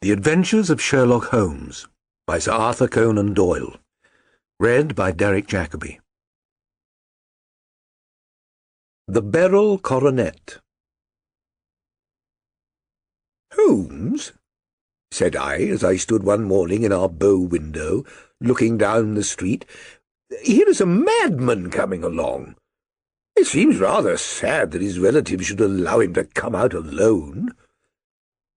The Adventures of Sherlock Holmes by Sir Arthur Conan Doyle. Read by Derek Jacobi. The Beryl Coronet. "Holmes," said I, as I stood one morning in our bow window, looking down the street, "here is a madman coming along. It seems rather sad that his relatives should allow him to come out alone."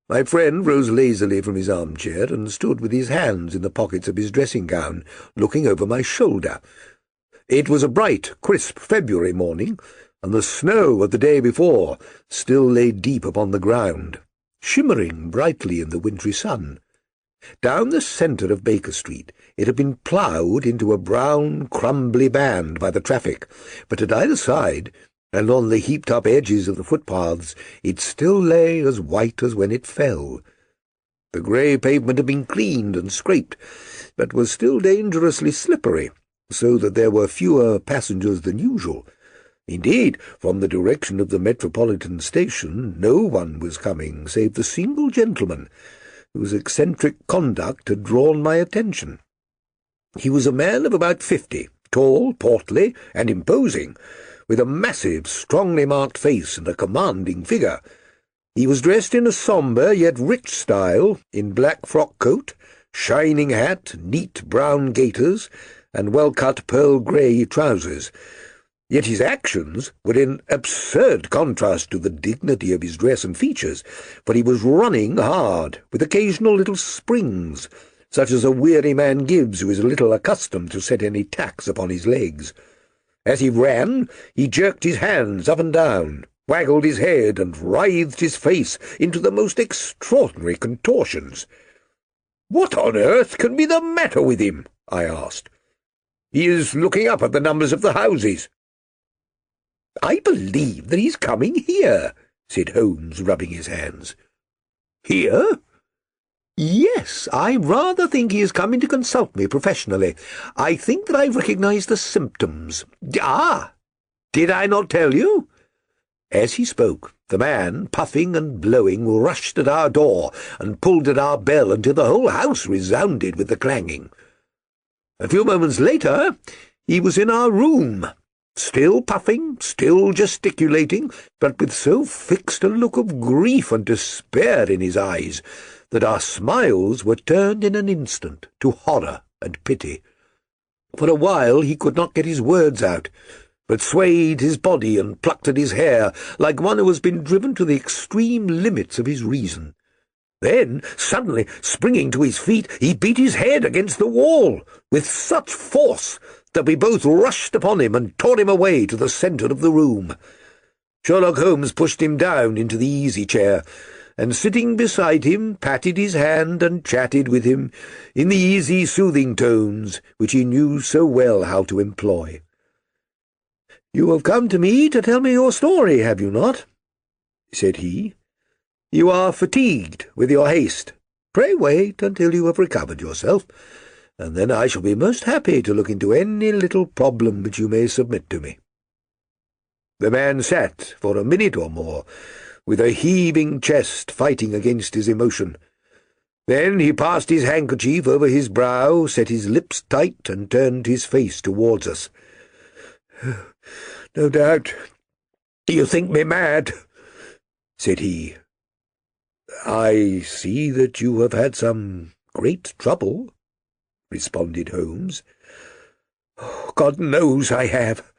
My friend rose lazily from his armchair and stood with his hands in the pockets of his dressing-gown, looking over my shoulder. It was a bright, crisp February morning, and the snow of the day before still lay deep upon the ground, shimmering brightly in the wintry sun. Down the centre of Baker Street it had been ploughed into a brown, crumbly band by the traffic, but at either side, and on the heaped-up edges of the footpaths, it still lay as white as when it fell. The grey pavement had been cleaned and scraped, but was still dangerously slippery, so that there were fewer passengers than usual. Indeed, from the direction of the Metropolitan Station no one was coming save the single gentleman, whose eccentric conduct had drawn my attention. He was a man of about 50, tall, portly, and imposing, with a massive, strongly marked face and a commanding figure. He was dressed in a sombre yet rich style, in black frock-coat, shining hat, neat brown gaiters, and well-cut pearl-grey trousers. Yet his actions were in absurd contrast to the dignity of his dress and features, for he was running hard, with occasional little springs, such as a weary man gives who is a little accustomed to set any tax upon his legs. As he ran, he jerked his hands up and down, waggled his head, and writhed his face into the most extraordinary contortions. "What on earth can be the matter with him?" I asked. "He is looking up at the numbers of the houses." "I believe that he's coming here," said Holmes, rubbing his hands. "Here?" "Yes, I rather think he is coming to consult me professionally. I think that I recognise the symptoms. Ah! Did I not tell you?" As he spoke, the man, puffing and blowing, rushed at our door and pulled at our bell until the whole house resounded with the clanging. A few moments later, he was in our room, still puffing, still gesticulating, but with so fixed a look of grief and despair in his eyes that our smiles were turned in an instant to horror and pity. For a while he could not get his words out, but swayed his body and plucked at his hair like one who has been driven to the extreme limits of his reason. Then, suddenly springing to his feet, he beat his head against the wall with such force that we both rushed upon him and tore him away to the centre of the room. Sherlock Holmes pushed him down into the easy-chair, and sitting beside him patted his hand and chatted with him in the easy, soothing tones which he knew so well how to employ. "You have come to me to tell me your story, have you not?" said he. "You are fatigued with your haste. Pray wait until you have recovered yourself, and then I shall be most happy to look into any little problem which you may submit to me." The man sat for a minute or more, with a heaving chest fighting against his emotion. Then he passed his handkerchief over his brow, set his lips tight, and turned his face towards us. "No doubt you think me mad," said he. "I see that you have had some great trouble," responded Holmes. "Oh, God knows I have.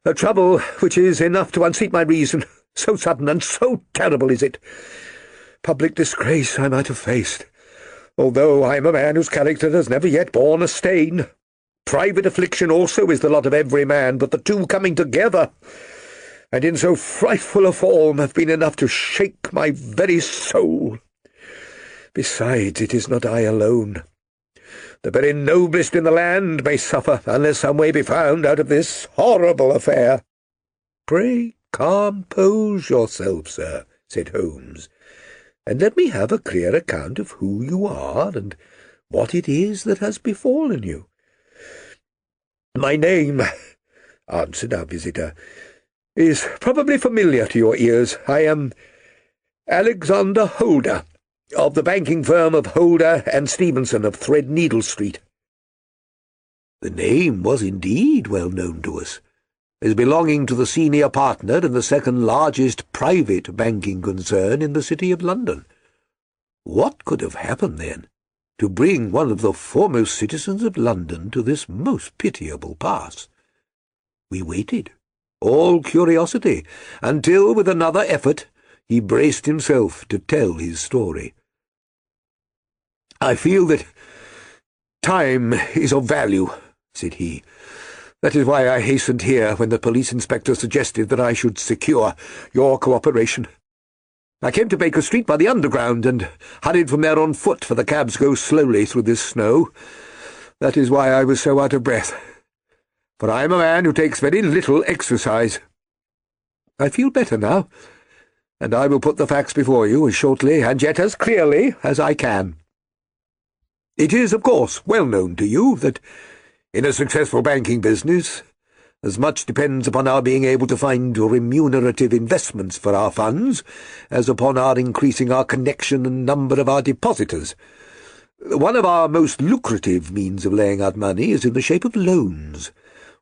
A trouble which is enough to unseat my reason. So sudden and so terrible is it. Public disgrace I might have faced, although I am a man whose character has never yet borne a stain. Private affliction also is the lot of every man, but the two coming together, and in so frightful a form, have been enough to shake my very soul. Besides, it is not I alone. The very noblest in the land may suffer, unless some way be found out of this horrible affair." "Pray compose yourself, sir," said Holmes, "and let me have a clear account of who you are and what it is that has befallen you." "My name," answered our visitor, "is probably familiar to your ears. I am Alexander Holder, "Of the banking firm of Holder and Stevenson of Threadneedle Street." The name was indeed well known to us, as belonging to the senior partner in the second largest private banking concern in the City of London. What could have happened, then, to bring one of the foremost citizens of London to this most pitiable pass? We waited, all curiosity, until, with another effort, he braced himself to tell his story. "I feel that time is of value," said he. "That is why I hastened here when the police inspector suggested that I should secure your cooperation. I came to Baker Street by the Underground and hurried from there on foot, for the cabs go slowly through this snow. That is why I was so out of breath, for I am a man who takes very little exercise. I feel better now, and I will put the facts before you as shortly and yet as clearly as I can. It is, of course, well known to you that, in a successful banking business, as much depends upon our being able to find remunerative investments for our funds as upon our increasing our connection and number of our depositors. One of our most lucrative means of laying out money is in the shape of loans,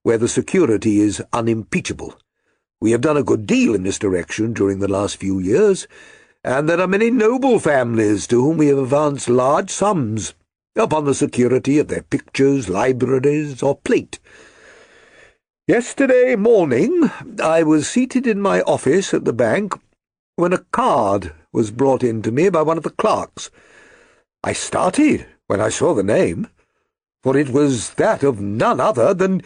where the security is unimpeachable. We have done a good deal in this direction during the last few years, and there are many noble families to whom we have advanced large sums upon the security of their pictures, libraries, or plate. Yesterday morning I was seated in my office at the bank when a card was brought in to me by one of the clerks. I started when I saw the name, for it was that of none other than—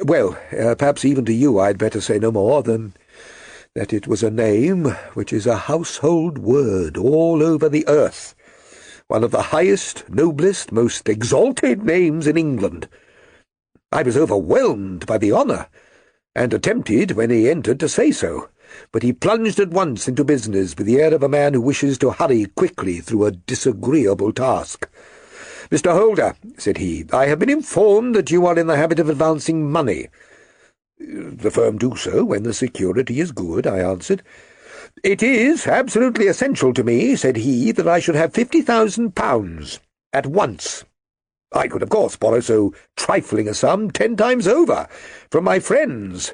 well, perhaps even to you I'd better say no more than that it was a name which is a household word all over the earth, one of the highest, noblest, most exalted names in England. I was overwhelmed by the honour, and attempted, when he entered, to say so, but he plunged at once into business with the air of a man who wishes to hurry quickly through a disagreeable task. "Mr. Holder," said he, "I have been informed that you are in the habit of advancing money." "The firm do so when the security is good," I answered. "It is absolutely essential to me," said he, "that I should have £50,000 at once. I could, of course, borrow so trifling a sum 10 times over from my friends,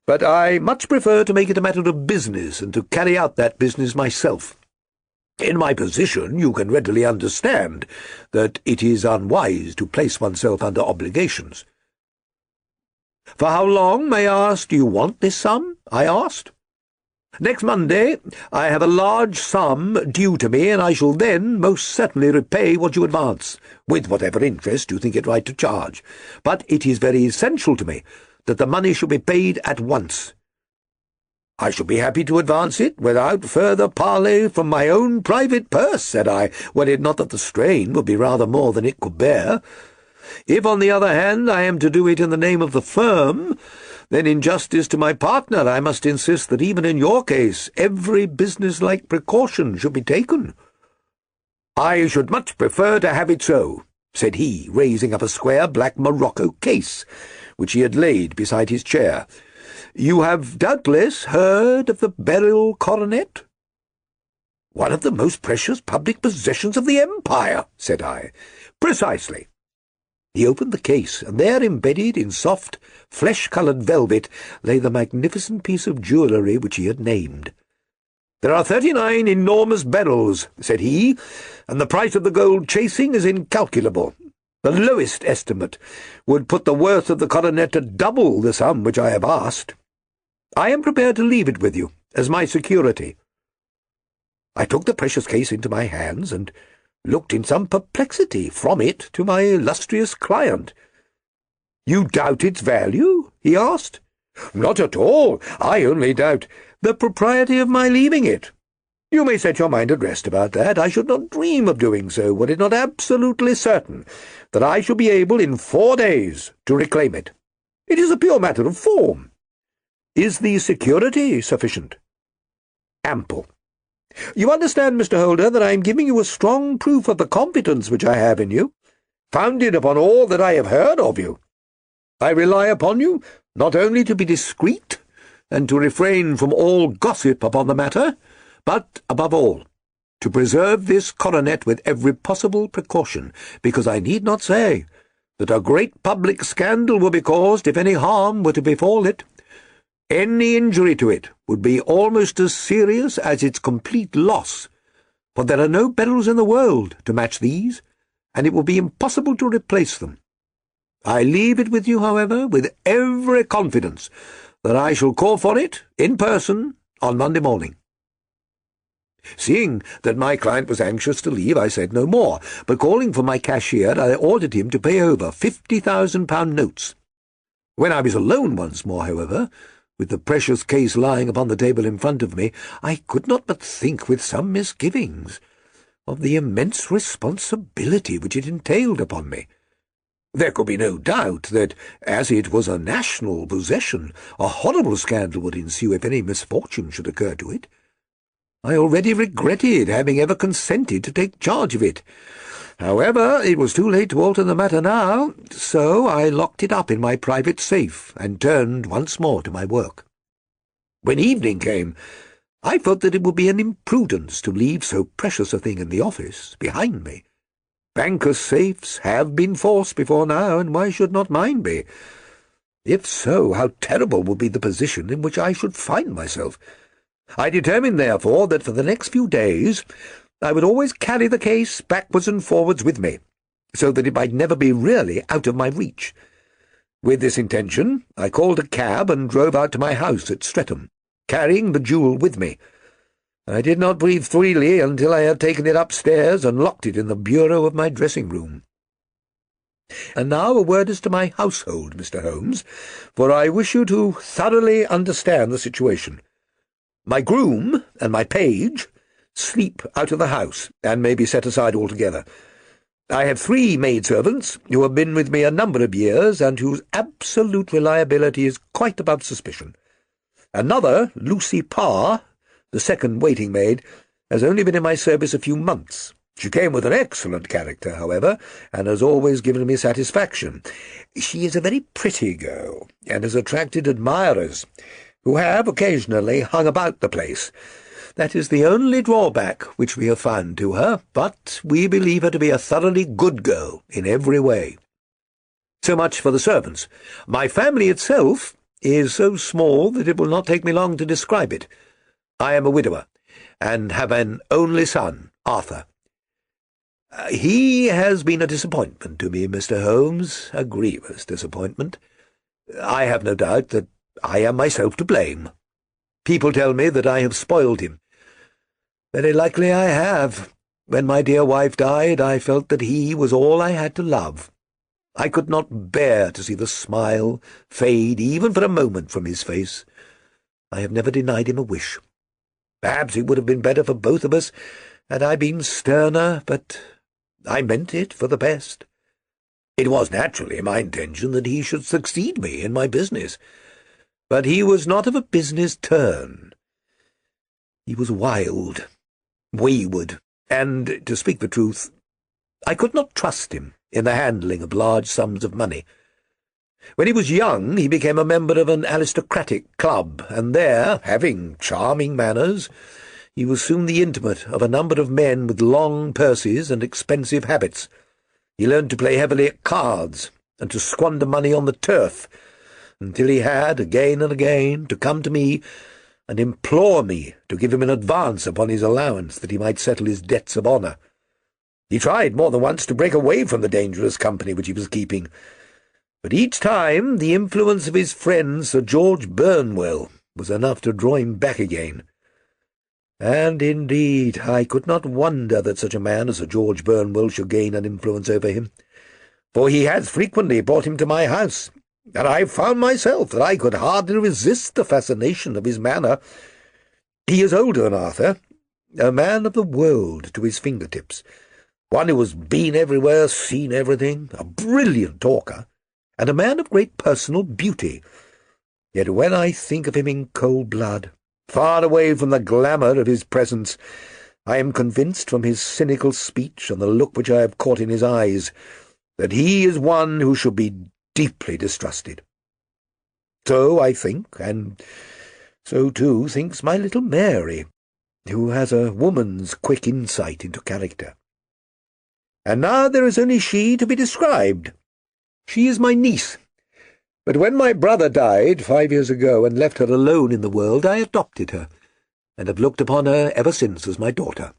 but I much prefer to make it a matter of business and to carry out that business myself. In my position, you can readily understand that it is unwise to place oneself under obligations." "For how long, may I ask, do you want this sum?" I asked. "Next Monday I have a large sum due to me, and I shall then most certainly repay what you advance, with whatever interest you think it right to charge. But it is very essential to me that the money should be paid at once." "I should be happy to advance it without further parley from my own private purse," said I, "were it not that the strain would be rather more than it could bear. If, on the other hand, I am to do it in the name of the firm, then in justice to my partner I must insist that even in your case every business-like precaution should be taken." "I should much prefer to have it so," said he, raising up a square black morocco case, which he had laid beside his chair. "You have doubtless heard of the Beryl Coronet?" "One of the most precious public possessions of the Empire," said I. "Precisely." He opened the case, and there, embedded in soft, flesh-coloured velvet, lay the magnificent piece of jewellery which he had named. "There are 39 enormous beryls," said he, "and the price of the gold chasing is incalculable. The lowest estimate would put the worth of the coronet at double the sum which I have asked. I am prepared to leave it with you, as my security." I took the precious case into my hands, and looked in some perplexity from it to my illustrious client. "You doubt its value?" he asked. "Not at all. I only doubt the propriety of my leaving it. You may set your mind at rest about that. I should not dream of doing so, were it not absolutely certain that I should be able in 4 days to reclaim it. It is a pure matter of form. Is the security sufficient?" "Ample. You understand, Mr. Holder, that I am giving you a strong proof of the confidence which I have in you, founded upon all that I have heard of you. I rely upon you not only to be discreet, and to refrain from all gossip upon the matter, but, above all, to preserve this coronet with every possible precaution, because I need not say that a great public scandal will be caused if any harm were to befall it. Any injury to it would be almost as serious as its complete loss, for there are no Beryls in the world to match these, and it will be impossible to replace them. I leave it with you, however, with every confidence that I shall call for it in person on Monday morning." Seeing that my client was anxious to leave, I said no more, but calling for my cashier, I ordered him to pay over £50,000 notes. When I was alone once more, however, with the precious case lying upon the table in front of me, I could not but think with some misgivings of the immense responsibility which it entailed upon me. There could be no doubt that, as it was a national possession, a horrible scandal would ensue if any misfortune should occur to it. I already regretted having ever consented to take charge of it. However, it was too late to alter the matter now, so I locked it up in my private safe and turned once more to my work. When evening came, I felt that it would be an imprudence to leave so precious a thing in the office behind me. Bankers' safes have been forced before now, and why should not mine be? If so, how terrible would be the position in which I should find myself. I determined, therefore, that for the next few days I would always carry the case backwards and forwards with me, so that it might never be really out of my reach. With this intention, I called a cab and drove out to my house at Streatham, carrying the jewel with me. I did not breathe freely until I had taken it upstairs and locked it in the bureau of my dressing-room. And now a word as to my household, Mr. Holmes, for I wish you to thoroughly understand the situation. My groom and my page sleep out of the house, and may be set aside altogether. I have 3 maidservants who have been with me a number of years, and whose absolute reliability is quite above suspicion. Another, Lucy Parr, the second waiting-maid, has only been in my service a few months. She came with an excellent character, however, and has always given me satisfaction. She is a very pretty girl, and has attracted admirers, who have occasionally hung about the place. That is the only drawback which we have found to her, but we believe her to be a thoroughly good girl in every way. So much for the servants. My family itself is so small that it will not take me long to describe it. I am a widower, and have an only son, Arthur. He has been a disappointment to me, Mr. Holmes, a grievous disappointment. I have no doubt that I am myself to blame. People tell me that I have spoiled him. Very likely I have. When my dear wife died, I felt that he was all I had to love. I could not bear to see the smile fade even for a moment from his face. I have never denied him a wish. Perhaps it would have been better for both of us had I been sterner, but I meant it for the best. It was naturally my intention that he should succeed me in my business. But he was not of a business turn. He was wild, wayward, and, to speak the truth, I could not trust him in the handling of large sums of money. When he was young, he became a member of an aristocratic club, and there, having charming manners, he was soon the intimate of a number of men with long purses and expensive habits. He learned to play heavily at cards, and to squander money on the turf, until he had, again and again, to come to me and implore me to give him an advance upon his allowance, that he might settle his debts of honour. He tried more than once to break away from the dangerous company which he was keeping, but each time the influence of his friend Sir George Burnwell was enough to draw him back again. And, indeed, I could not wonder that such a man as Sir George Burnwell should gain an influence over him, for he has frequently brought him to my house, and I found myself that I could hardly resist the fascination of his manner. He is older than Arthur, a man of the world to his fingertips, one who has been everywhere, seen everything, a brilliant talker, and a man of great personal beauty. Yet when I think of him in cold blood, far away from the glamour of his presence, I am convinced from his cynical speech and the look which I have caught in his eyes that he is one who should be deeply distrusted. So I think, and so too thinks my little Mary. who has a woman's quick insight into character. And now there is only she to be described. She is my niece. But when my brother died 5 years ago and left her alone in the world, I adopted her, and have looked upon her ever since as my daughter.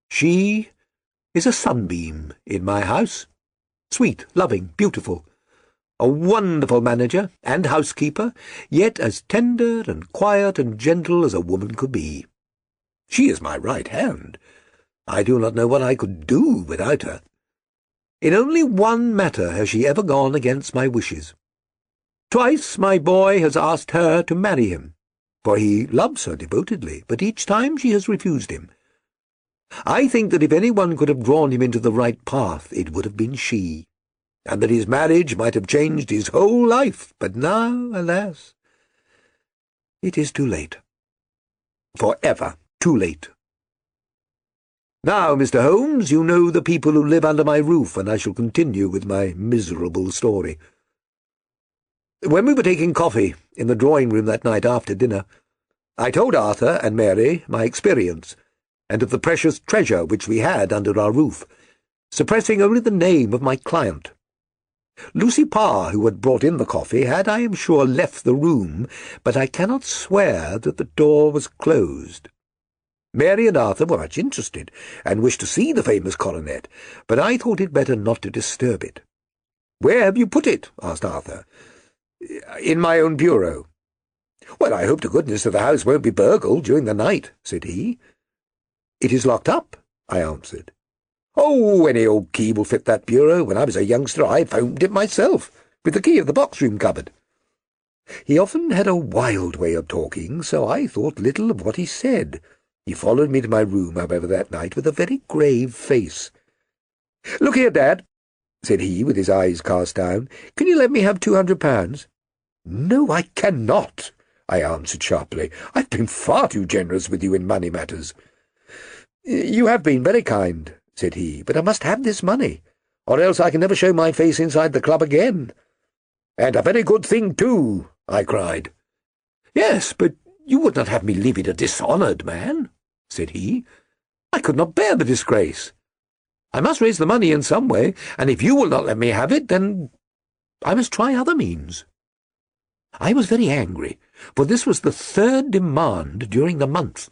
She is a sunbeam in my house, sweet, loving, beautiful, a wonderful manager and housekeeper, yet as tender and quiet and gentle as a woman could be. She is my right hand. I do not know what I could do without her. In only one matter has she ever gone against my wishes. Twice my boy has asked her to marry him, for he loves her devotedly, but each time she has refused him. I think that if anyone could have drawn him into the right path, it would have been she, and that his marriage might have changed his whole life. But now, alas, it is too late. Forever too late. Now, Mr. Holmes, you know the people who live under my roof, and I shall continue with my miserable story. When we were taking coffee in the drawing-room that night after dinner, I told Arthur and Mary my experience, and of the precious treasure which we had under our roof, suppressing only the name of my client. Lucy Parr, who had brought in the coffee, had, I am sure, left the room, but I cannot swear that the door was closed. Mary and Arthur were much interested, and wished to see the famous coronet, but I thought it better not to disturb it. "Where have you put it?" asked Arthur. "In my own bureau." "Well, I hope to goodness that the house won't be burgled during the night," said he. "It is locked up," I answered. "Oh, any old key will fit that bureau. When I was a youngster I found it myself, with the key of the box-room cupboard." He often had a wild way of talking, so I thought little of what he said. He followed me to my room, however, that night with a very grave face. "Look here, Dad," said he, with his eyes cast down. "Can you let me have £200? "No, I cannot," I answered sharply. "I've been far too generous with you in money matters." "You have been very kind," said he, "but I must have this money, or else I can never show my face inside the club again." "And a very good thing, too," I cried. "Yes, but you would not have me leave it a dishonoured man," said he. "I could not bear the disgrace. I must raise the money in some way, and if you will not let me have it, then I must try other means." I was very angry, for this was the third demand during the month.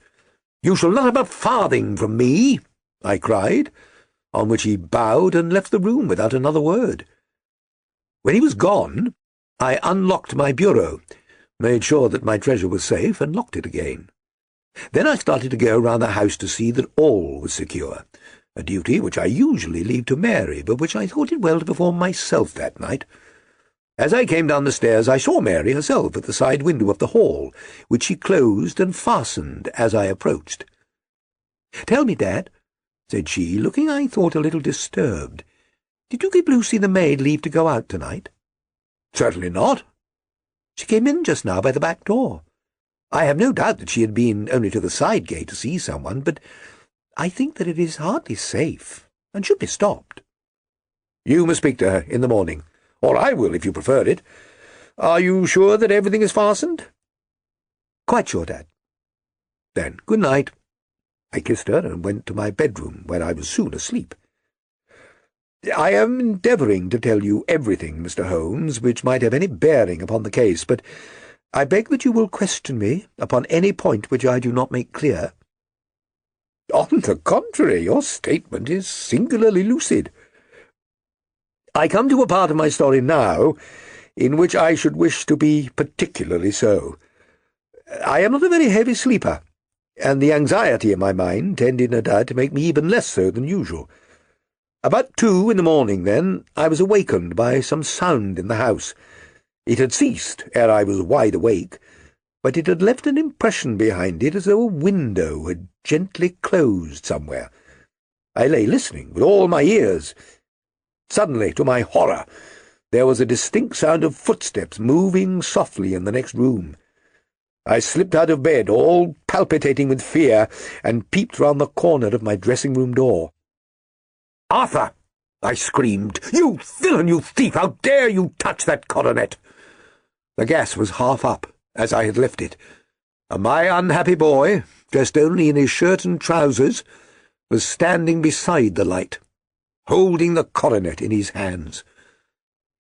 "You shall not have a farthing from me," I cried, on which he bowed and left the room without another word. When he was gone, I unlocked my bureau, made sure that my treasure was safe, and locked it again. Then I started to go round the house to see that all was secure, a duty which I usually leave to Mary, but which I thought it well to perform myself that night. As I came down the stairs, I saw Mary herself at the side window of the hall, which she closed and fastened as I approached. "Tell me, Dad," said she, looking, I thought, a little disturbed, "did you give Lucy the maid leave to go out tonight?" "Certainly not." "She came in just now by the back door. I have no doubt that she had been only to the side gate to see someone, but I think that it is hardly safe, and should be stopped." "You must speak to her in the morning, or I will, if you prefer it. Are you sure that everything is fastened?" "Quite sure, Dad." "Then good night." I kissed her and went to my bedroom, where I was soon asleep. "I am endeavouring to tell you everything, Mr. Holmes, which might have any bearing upon the case, but I beg that you will question me upon any point which I do not make clear." "On the contrary, your statement is singularly lucid." "I come to a part of my story now in which I should wish to be particularly so. I am not a very heavy sleeper, and the anxiety in my mind tended, no doubt, to make me even less so than usual. About 2 in the morning, then, I was awakened by some sound in the house. It had ceased ere I was wide awake, but it had left an impression behind it as though a window had gently closed somewhere. I lay listening with all my ears. Suddenly, to my horror, there was a distinct sound of footsteps moving softly in the next room. I slipped out of bed, all palpitating with fear, and peeped round the corner of my dressing-room door. "Arthur!" I screamed. "You villain, you thief! How dare you touch that coronet?" The gas was half up, as I had left it, and my unhappy boy, dressed only in his shirt and trousers, was standing beside the light, holding the coronet in his hands.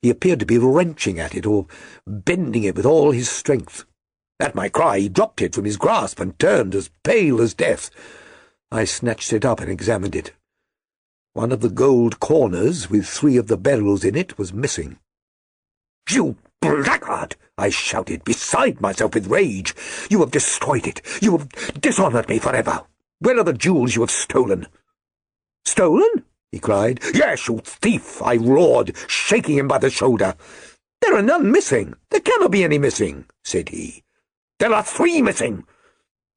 He appeared to be wrenching at it, or bending it with all his strength. At my cry he dropped it from his grasp and turned as pale as death. I snatched it up and examined it. One of the gold corners, with 3 of the beryls in it, was missing. "You blackguard!" I shouted, beside myself with rage. "You have destroyed it! You have dishonoured me forever! Where are the jewels you have stolen?" "Stolen?" he cried. "Yes, you thief!" I roared, shaking him by the shoulder. "There are none missing. There cannot be any missing," said he. "There are 3 missing,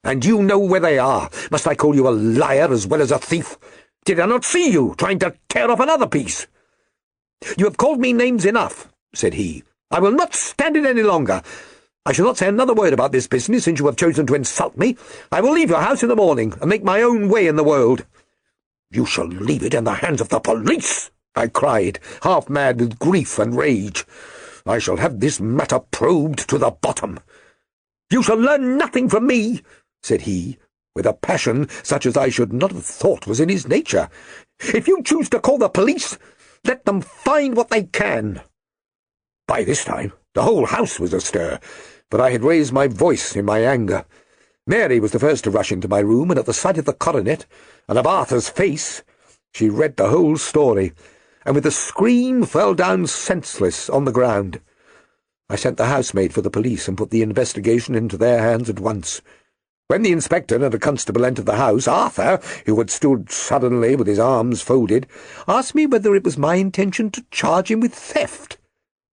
and you know where they are. Must I call you a liar as well as a thief? Did I not see you trying to tear off another piece?" "You have called me names enough," said he. "I will not stand it any longer. I shall not say another word about this business since you have chosen to insult me. I will leave your house in the morning and make my own way in the world." "You shall leave it in the hands of the police," I cried, half mad with grief and rage. "I shall have this matter probed to the bottom." "You shall learn nothing from me," said he, with a passion such as I should not have thought was in his nature. "If you choose to call the police, let them find what they can." By this time the whole house was astir, but I had raised my voice in my anger. Mary was the first to rush into my room, and at the sight of the coronet, and of Arthur's face, she read the whole story, and with a scream fell down senseless on the ground. I sent the housemaid for the police, and put the investigation into their hands at once. When the inspector and a constable entered the house, Arthur, who had stood suddenly with his arms folded, asked me whether it was my intention to charge him with theft.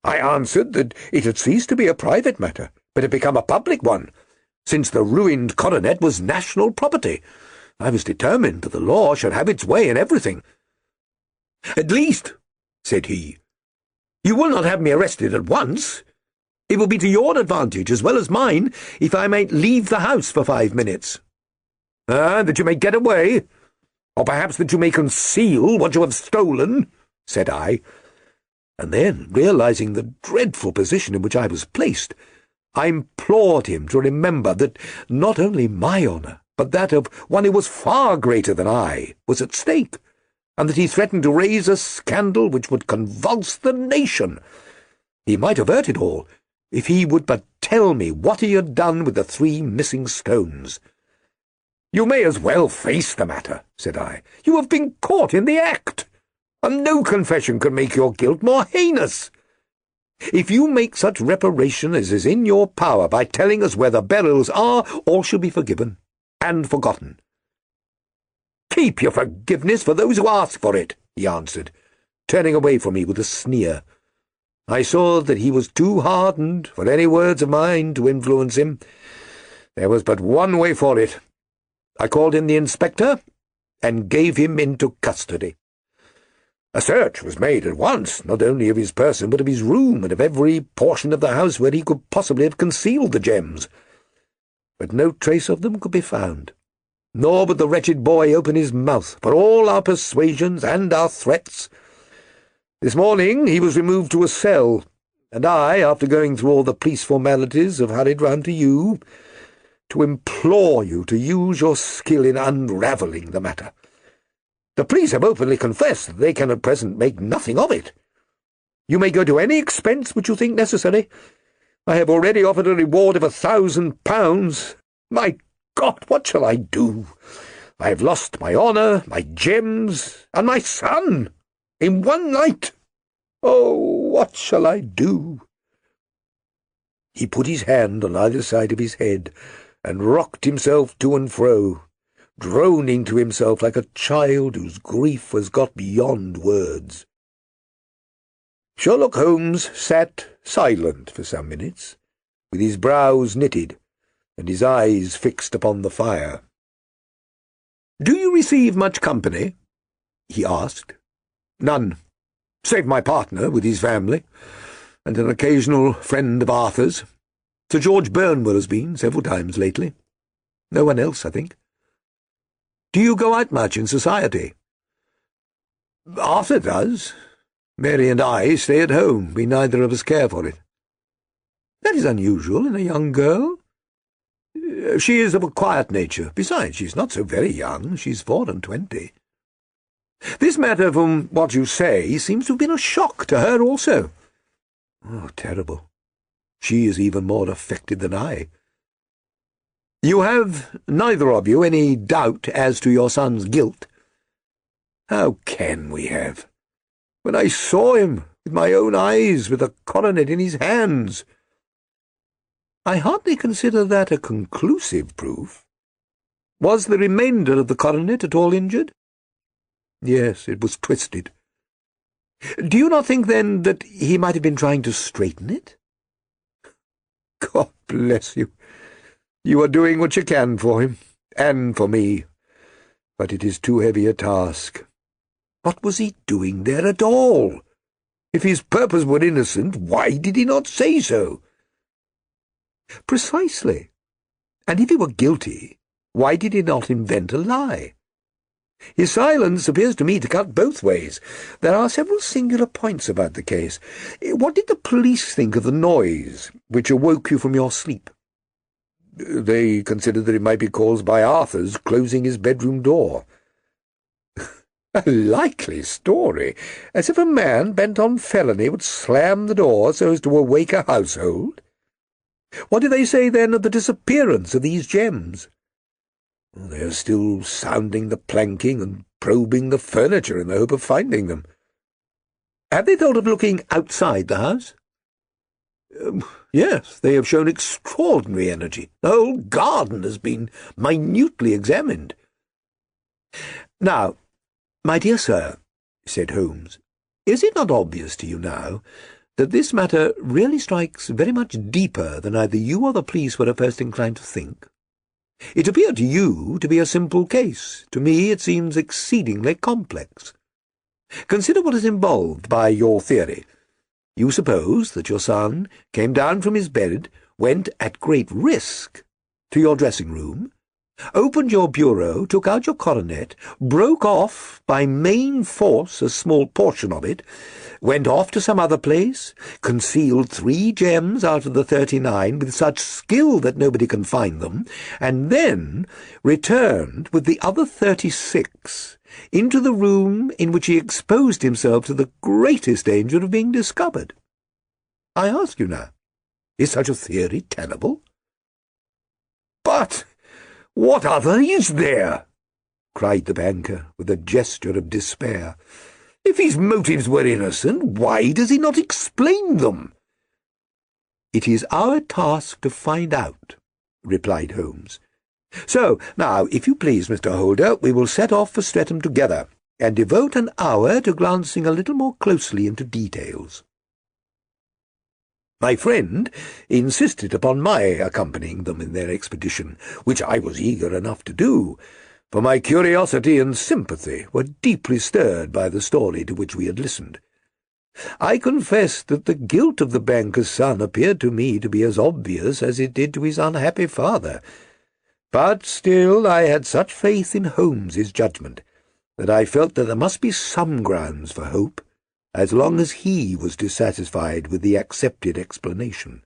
I answered that it had ceased to be a private matter, but had become a public one, since the ruined coronet was national property. I was determined that the law should have its way in everything. "At least," said he, "you will not have me arrested at once. It will be to your advantage as well as mine if I might leave the house for 5 minutes. That you may get away, or perhaps that you may conceal what you have stolen," said I. And then, realizing the dreadful position in which I was placed, I implored him to remember that not only my honour, but that of one who was far greater than I, was at stake, and that he threatened to raise a scandal which would convulse the nation. He might avert it all, if he would but tell me what he had done with the 3 missing stones. "You may as well face the matter," said I. "You have been caught in the act, and no confession can make your guilt more heinous. If you make such reparation as is in your power by telling us where the beryls are, all shall be forgiven and forgotten." "Keep your forgiveness for those who ask for it," he answered, turning away from me with a sneer. I saw that he was too hardened for any words of mine to influence him. There was but one way for it. I called in the inspector and gave him into custody. A search was made at once, not only of his person, but of his room, and of every portion of the house where he could possibly have concealed the gems. But no trace of them could be found, nor would the wretched boy open his mouth, for all our persuasions and our threats. This morning he was removed to a cell, and I, after going through all the police formalities, have hurried round to you, to implore you to use your skill in unravelling the matter. The police have openly confessed that they can at present make nothing of it. You may go to any expense which you think necessary. I have already offered a reward of £1,000. My God, what shall I do? I have lost my honour, my gems, and my son, in one night. Oh, what shall I do?" He put his hand on either side of his head, and rocked himself to and fro, droning to himself like a child whose grief has got beyond words. Sherlock Holmes sat silent for some minutes, with his brows knitted and his eyes fixed upon the fire. "Do you receive much company?" he asked. "None, save my partner with his family, and an occasional friend of Arthur's. Sir George Burnwell has been several times lately. No one else, I think. Do you go out much in society?" "Arthur does. Mary and I stay at home. We neither of us care for it." "That is unusual in a young girl. She is of a quiet nature. Besides, she's not so very young. She's 24. This matter, from what you say, seems to have been a shock to her also. Oh, terrible. She is even more affected than I. You have, neither of you, any doubt as to your son's guilt? How can we have? When I saw him with my own eyes, with the coronet in his hands. I hardly consider that a conclusive proof. Was the remainder of the coronet at all injured? Yes, it was twisted. Do you not think, then, that he might have been trying to straighten it? God bless you. You are doing what you can for him, and for me, but it is too heavy a task. What was he doing there at all? If his purpose were innocent, why did he not say so? Precisely. And if he were guilty, why did he not invent a lie? His silence appears to me to cut both ways. There are several singular points about the case. What did the police think of the noise which awoke you from your sleep? They considered that it might be caused by Arthur's closing his bedroom door. A likely story, as if a man bent on felony would slam the door so as to awake a household. What do they say, then, of the disappearance of these gems? They are still sounding the planking and probing the furniture in the hope of finding them. Have they thought of looking outside the house? Yes, they have shown extraordinary energy. The whole garden has been minutely examined. Now, my dear sir, said Holmes, is it not obvious to you now that this matter really strikes very much deeper than either you or the police were at first inclined to think? It appeared to you to be a simple case. To me it seems exceedingly complex. Consider what is involved by your theory. You suppose that your son came down from his bed, went at great risk to your dressing-room, opened your bureau, took out your coronet, broke off by main force a small portion of it, went off to some other place, concealed 3 gems out of the 39 with such skill that nobody can find them, and then returned with the other 36 into the room in which he exposed himself to the greatest danger of being discovered. I ask you now, is such a theory tenable? But what other is there? Cried the banker, with a gesture of despair. If his motives were innocent, why does he not explain them? It is our task to find out, replied Holmes. So, now, if you please, Mr. Holder, we will set off for Streatham together, and devote an hour to glancing a little more closely into details. My friend insisted upon my accompanying them in their expedition, which I was eager enough to do, for my curiosity and sympathy were deeply stirred by the story to which we had listened. I confess that the guilt of the banker's son appeared to me to be as obvious as it did to his unhappy father, but still I had such faith in Holmes's judgment that I felt that there must be some grounds for hope, as long as he was dissatisfied with the accepted explanation.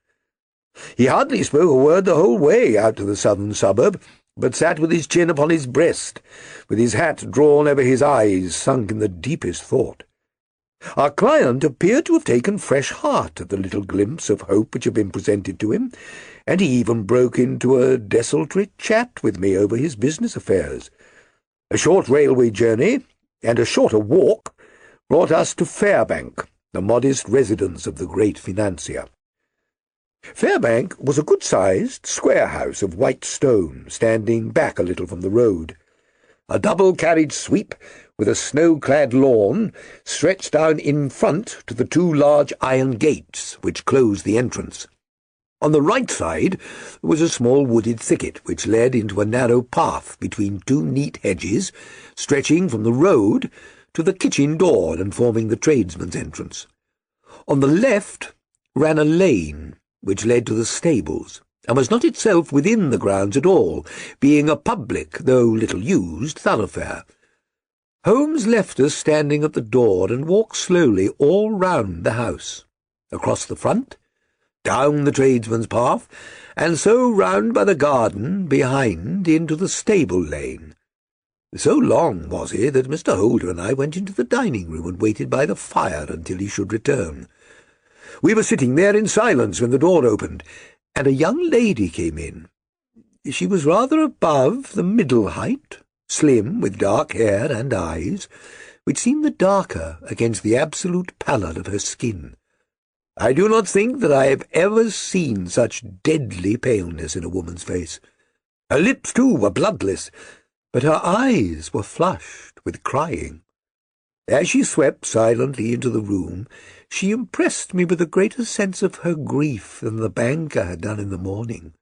He hardly spoke a word the whole way out to the southern suburb, but sat with his chin upon his breast, with his hat drawn over his eyes, sunk in the deepest thought. Our client appeared to have taken fresh heart at the little glimpse of hope which had been presented to him, and he even broke into a desultory chat with me over his business affairs. A short railway journey, and a shorter walk, brought us to Fairbank, the modest residence of the great financier. Fairbank was a good-sized, square house of white stone, standing back a little from the road. A double-carriage sweep, with a snow-clad lawn, stretched down in front to the 2 large iron gates which closed the entrance. On the right side was a small wooded thicket which led into a narrow path between 2 neat hedges, stretching from the road to the kitchen door and forming the tradesman's entrance. On the left ran a lane which led to the stables, and was not itself within the grounds at all, being a public, though little used, thoroughfare. Holmes left us standing at the door and walked slowly all round the house. Across the front, down the tradesman's path, and so round by the garden behind into the stable lane. So long was he that Mr. Holder and I went into the dining-room and waited by the fire until he should return. We were sitting there in silence when the door opened, and a young lady came in. She was rather above the middle height, slim, with dark hair and eyes, which seemed the darker against the absolute pallor of her skin. I do not think that I have ever seen such deadly paleness in a woman's face. Her lips, too, were bloodless, but her eyes were flushed with crying. As she swept silently into the room, she impressed me with a greater sense of her grief than the banker had done in the morning,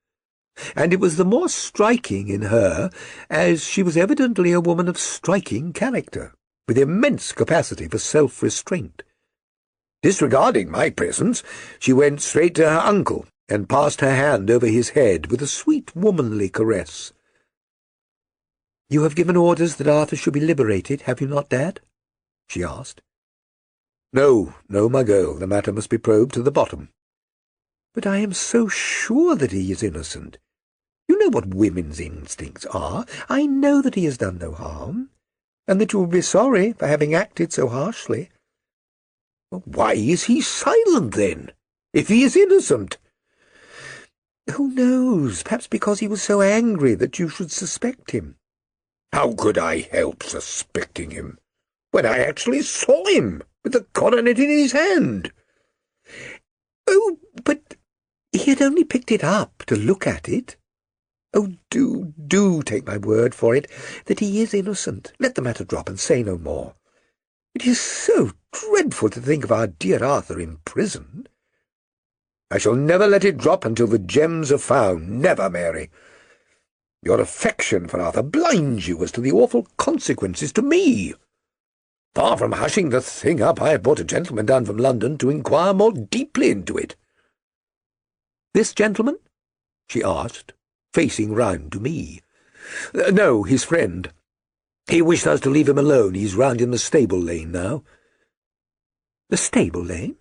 and it was the more striking in her as she was evidently a woman of striking character, with immense capacity for self-restraint. Disregarding my presence, she went straight to her uncle and passed her hand over his head with a sweet womanly caress. "You have given orders that Arthur should be liberated, have you not, Dad?" she asked. No, my girl, the matter must be probed to the bottom." "But I am so sure that he is innocent. You know what women's instincts are. I know that he has done no harm, and that you will be sorry for having acted so harshly." "Why is he silent, then, if he is innocent?" "Who knows? Perhaps because he was so angry that you should suspect him." "How could I help suspecting him, when I actually saw him with the coronet in his hand?" "Oh, but he had only picked it up to look at it. Oh, do take my word for it that he is innocent. Let the matter drop and say no more. It is so dreadful to think of our dear Arthur in prison." "I shall never let it drop until the gems are found. Never, Mary. Your affection for Arthur blinds you as to the awful consequences to me. Far from hushing the thing up, I have brought a gentleman down from London to inquire more deeply into it." "This gentleman?" she asked, facing round to me. "No, his friend. He wished us to leave him alone. He's round in the stable lane now." "The stable lane?"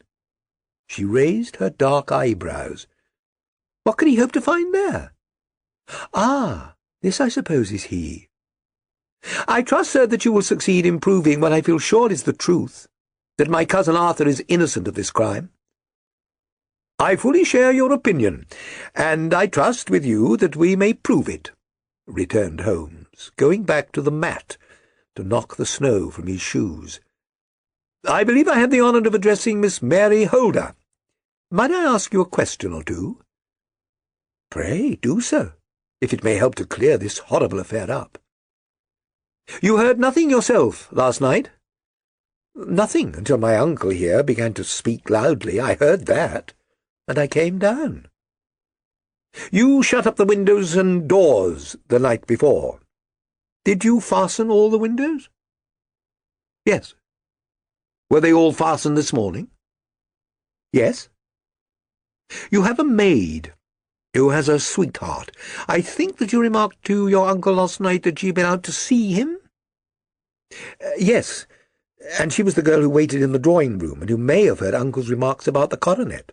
She raised her dark eyebrows. "What could he hope to find there?" "Ah, this, I suppose, is he. I trust, sir, that you will succeed in proving what I feel sure is the truth, that my cousin Arthur is innocent of this crime." "I fully share your opinion, and I trust with you that we may prove it," returned Holmes, going back to the mat to knock the snow from his shoes. "I believe I have the honour of addressing Miss Mary Holder. Might I ask you a question or two?" "Pray do, sir, if it may help to clear this horrible affair up." "You heard nothing yourself last night?" "Nothing until my uncle here began to speak loudly. I heard that, and I came down." "You shut up the windows and doors the night before. Did you fasten all the windows?" "Yes." "Were they all fastened this morning?" "Yes." "You have a maid who has a sweetheart. I think that you remarked to your uncle last night that she had been out to see him?" "Yes, and she was the girl who waited in the drawing-room and who may have heard uncle's remarks about the coronet."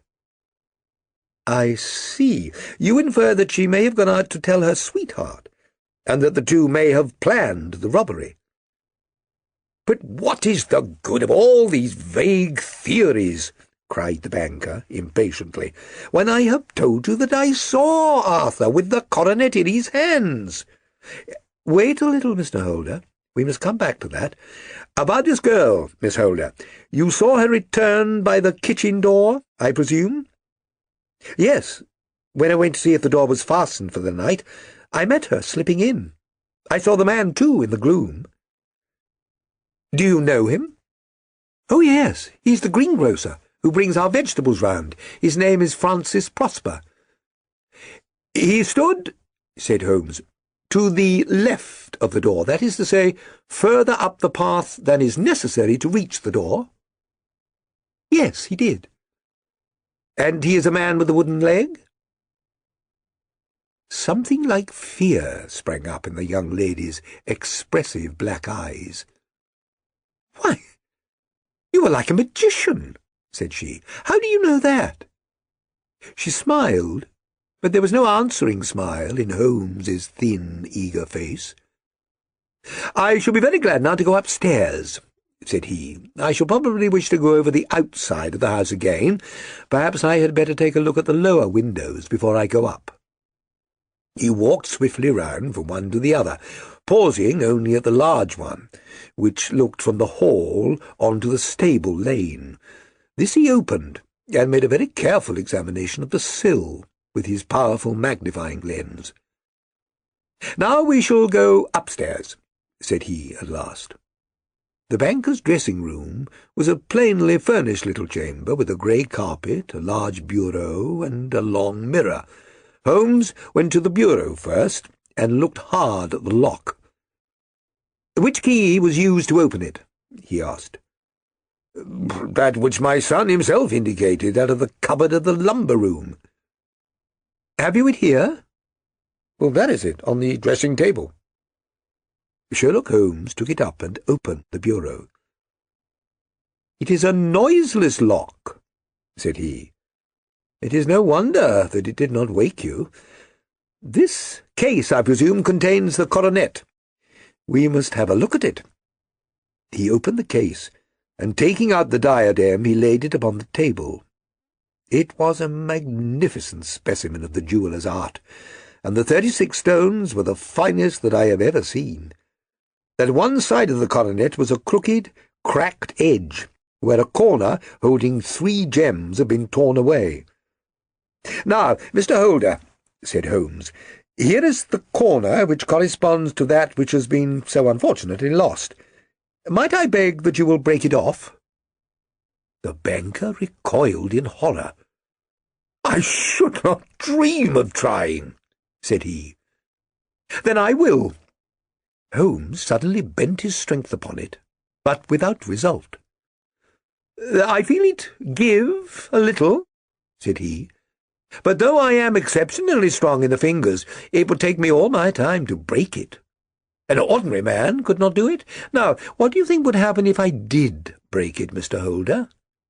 "I see. You infer that she may have gone out to tell her sweetheart, and that the two may have planned the robbery." "But what is the good of all these vague theories?" cried the banker impatiently, "when I have told you that I saw Arthur with the coronet in his hands." "Wait a little, Mr. Holder. We must come back to that. About this girl, Miss Holder. You saw her return by the kitchen door, I presume?" "Yes. When I went to see if the door was fastened for the night, I met her slipping in. I saw the man, too, in the gloom." "Do you know him?" "Oh, yes. He's the greengrocer who brings our vegetables round. His name is Francis Prosper." "He stood," said Holmes, "to the left of the door, that is to say, further up the path than is necessary to reach the door?" "Yes, he did." "And he is a man with a wooden leg?" Something like fear sprang up in the young lady's expressive black eyes. "Why, you are like a magician," said she. "How do you know that?" She smiled, but there was no answering smile in Holmes's thin, eager face. "I shall be very glad now to go upstairs," said he. "I shall probably wish to go over the outside of the house again. Perhaps I had better take a look at the lower windows before I go up." He walked swiftly round from one to the other, pausing only at the large one, which looked from the hall onto the stable lane. This he opened, and made a very careful examination of the sill with his powerful magnifying lens. "Now we shall go upstairs," said he at last. The banker's dressing-room was a plainly furnished little chamber with a grey carpet, a large bureau, and a long mirror. Holmes went to the bureau first, and looked hard at the lock. "Which key was used to open it?" he asked. "That which my son himself indicated, out of the cupboard of the lumber-room." "Have you it here?" "Well, that is it, on the dressing-table." Sherlock Holmes took it up and opened the bureau. "It is a noiseless lock," said he. "It is no wonder that it did not wake you. This case, I presume, contains the coronet. We must have a look at it." He opened the case, and taking out the diadem, he laid it upon the table. It was a magnificent specimen of the jeweller's art, and the 36 stones were the finest that I have ever seen. At one side of the coronet was a crooked, cracked edge, where a corner holding 3 gems had been torn away. "Now, Mr. Holder," said Holmes, "here is the corner which corresponds to that which has been so unfortunately lost. Might I beg that you will break it off?" The banker recoiled in horror. "I should not dream of trying," said he. "Then I will." Holmes suddenly bent his strength upon it, but without result. "I feel it give a little," said he. "But though I am exceptionally strong in the fingers, it would take me all my time to break it. An ordinary man could not do it. Now, what do you think would happen if I did break it, Mr. Holder?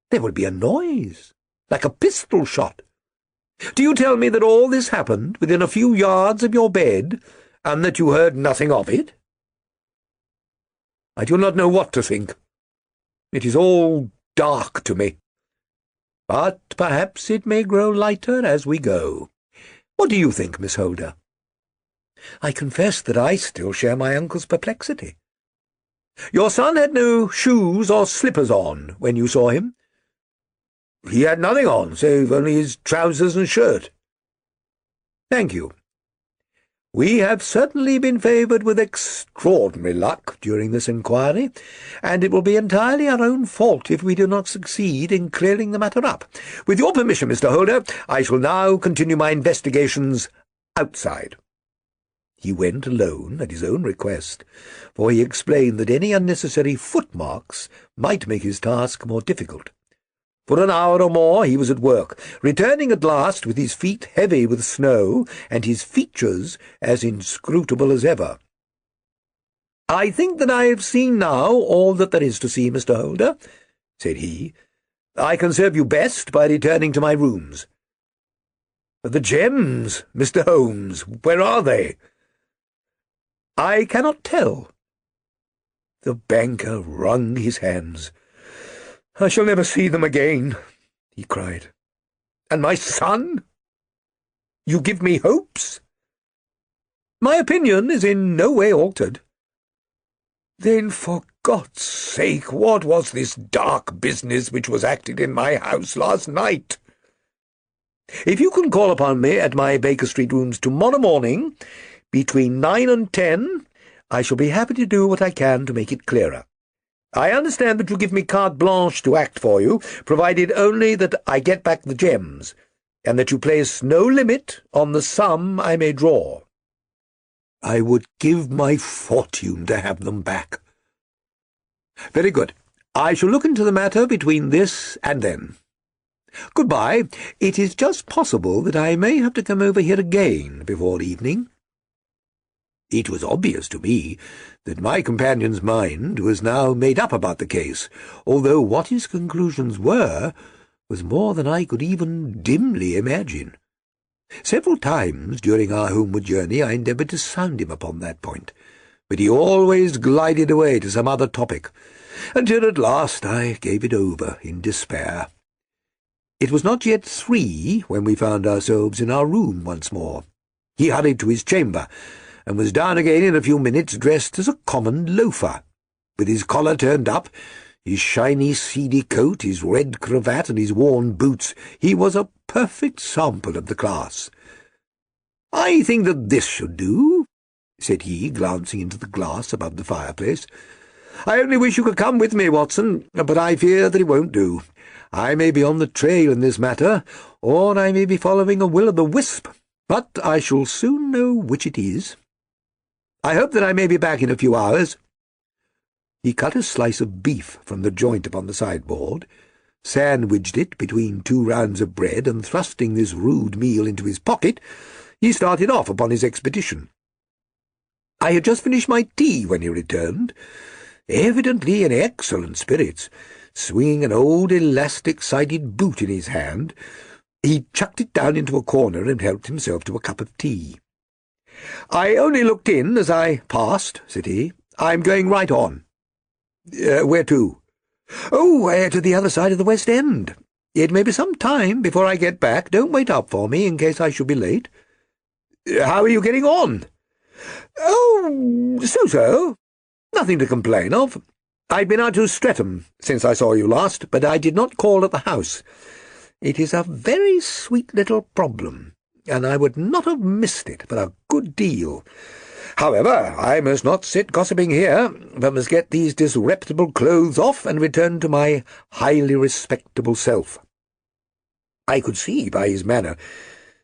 There would be a noise, like a pistol shot. Do you tell me that all this happened within a few yards of your bed, and that you heard nothing of it? I do not know what to think. It is all dark to me. But perhaps it may grow lighter as we go. What do you think, Miss Holder?" I confess that I still share my uncle's perplexity. "Your son had no shoes or slippers on when you saw him?" "He had nothing on, save only his trousers and shirt." "Thank you. We have certainly been favoured with extraordinary luck during this inquiry, and it will be entirely our own fault if we do not succeed in clearing the matter up. With your permission, Mr. Holder, I shall now continue my investigations outside." He went alone at his own request, for he explained that any unnecessary footmarks might make his task more difficult. For an hour or more he was at work, returning at last with his feet heavy with snow and his features as inscrutable as ever. "I think that I have seen now all that there is to see, Mr. Holder," said he. "I can serve you best by returning to my rooms." "The gems, Mr. Holmes, where are they?" "I cannot tell." The banker wrung his hands. "I shall never see them again," he cried. "And my son? You give me hopes?" "My opinion is in no way altered." "Then, for God's sake, what was this dark business which was acted in my house last night?" "If you can call upon me at my Baker Street rooms tomorrow morning, between 9 and 10, I shall be happy to do what I can to make it clearer. I understand that you give me carte blanche to act for you, provided only that I get back the gems, and that you place no limit on the sum I may draw." "I would give my fortune to have them back." "Very good. I shall look into the matter between this and then. Goodbye. It is just possible that I may have to come over here again before evening." It was obvious to me that my companion's mind was now made up about the case, although what his conclusions were was more than I could even dimly imagine. Several times during our homeward journey I endeavoured to sound him upon that point, but he always glided away to some other topic, until at last I gave it over in despair. It was not yet 3 when we found ourselves in our room once more. He hurried to his chamber, and was down again in a few minutes, dressed as a common loafer, with his collar turned up, his shiny seedy coat, his red cravat, and his worn boots. He was a perfect sample of the class. "I think that this should do," said he, glancing into the glass above the fireplace. "I only wish you could come with me, Watson, but I fear that it won't do. I may be on the trail in this matter, or I may be following a will-o'-the-wisp, but I shall soon know which it is. I hope that I may be back in a few hours." He cut a slice of beef from the joint upon the sideboard, sandwiched it between 2 rounds of bread, and thrusting this rude meal into his pocket, he started off upon his expedition. I had just finished my tea when he returned, evidently in excellent spirits. Swinging an old elastic-sided boot in his hand, he chucked it down into a corner and helped himself to a cup of tea. "I only looked in as I passed," said he. "I'm going right on." "Where to?" "Oh, to the other side of the West End. It may be some time before I get back. Don't wait up for me in case I should be late." "How are you getting on?" "Oh, so-so. Nothing to complain of. I've been out to Streatham since I saw you last, but I did not call at the house. It is a very sweet little problem, and I would not have missed it for a good deal. However, I must not sit gossiping here, but must get these disreputable clothes off and return to my highly respectable self." I could see by his manner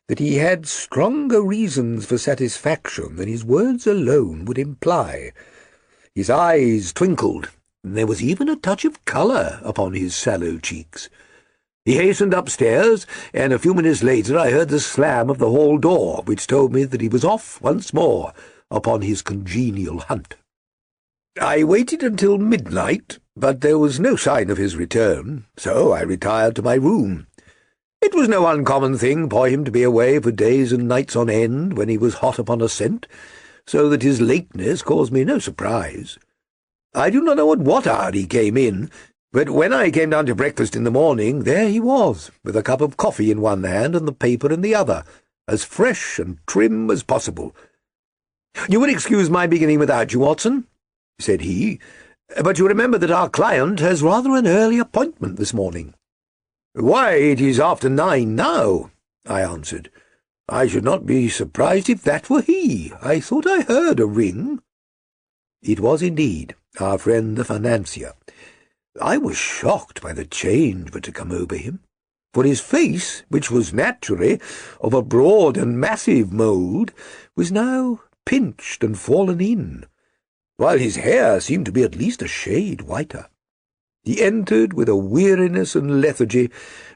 that he had stronger reasons for satisfaction than his words alone would imply. His eyes twinkled, and there was even a touch of colour upon his sallow cheeks. He hastened upstairs, and a few minutes later I heard the slam of the hall door, which told me that he was off once more upon his congenial hunt. I waited until midnight, but there was no sign of his return, so I retired to my room. It was no uncommon thing for him to be away for days and nights on end when he was hot upon a scent, so that his lateness caused me no surprise. I do not know at what hour he came in, but when I came down to breakfast in the morning, there he was, with a cup of coffee in one hand and the paper in the other, as fresh and trim as possible. "You will excuse my beginning without you, Watson," said he, "but you remember that our client has rather an early appointment this morning." "Why, it is after 9 now," I answered. "I should not be surprised if that were he. I thought I heard a ring." It was indeed our friend the financier. I was shocked by the change that had come over him, for his face, which was naturally of a broad and massive mould, was now pinched and fallen in, while his hair seemed to be at least a shade whiter. He entered with a weariness and lethargy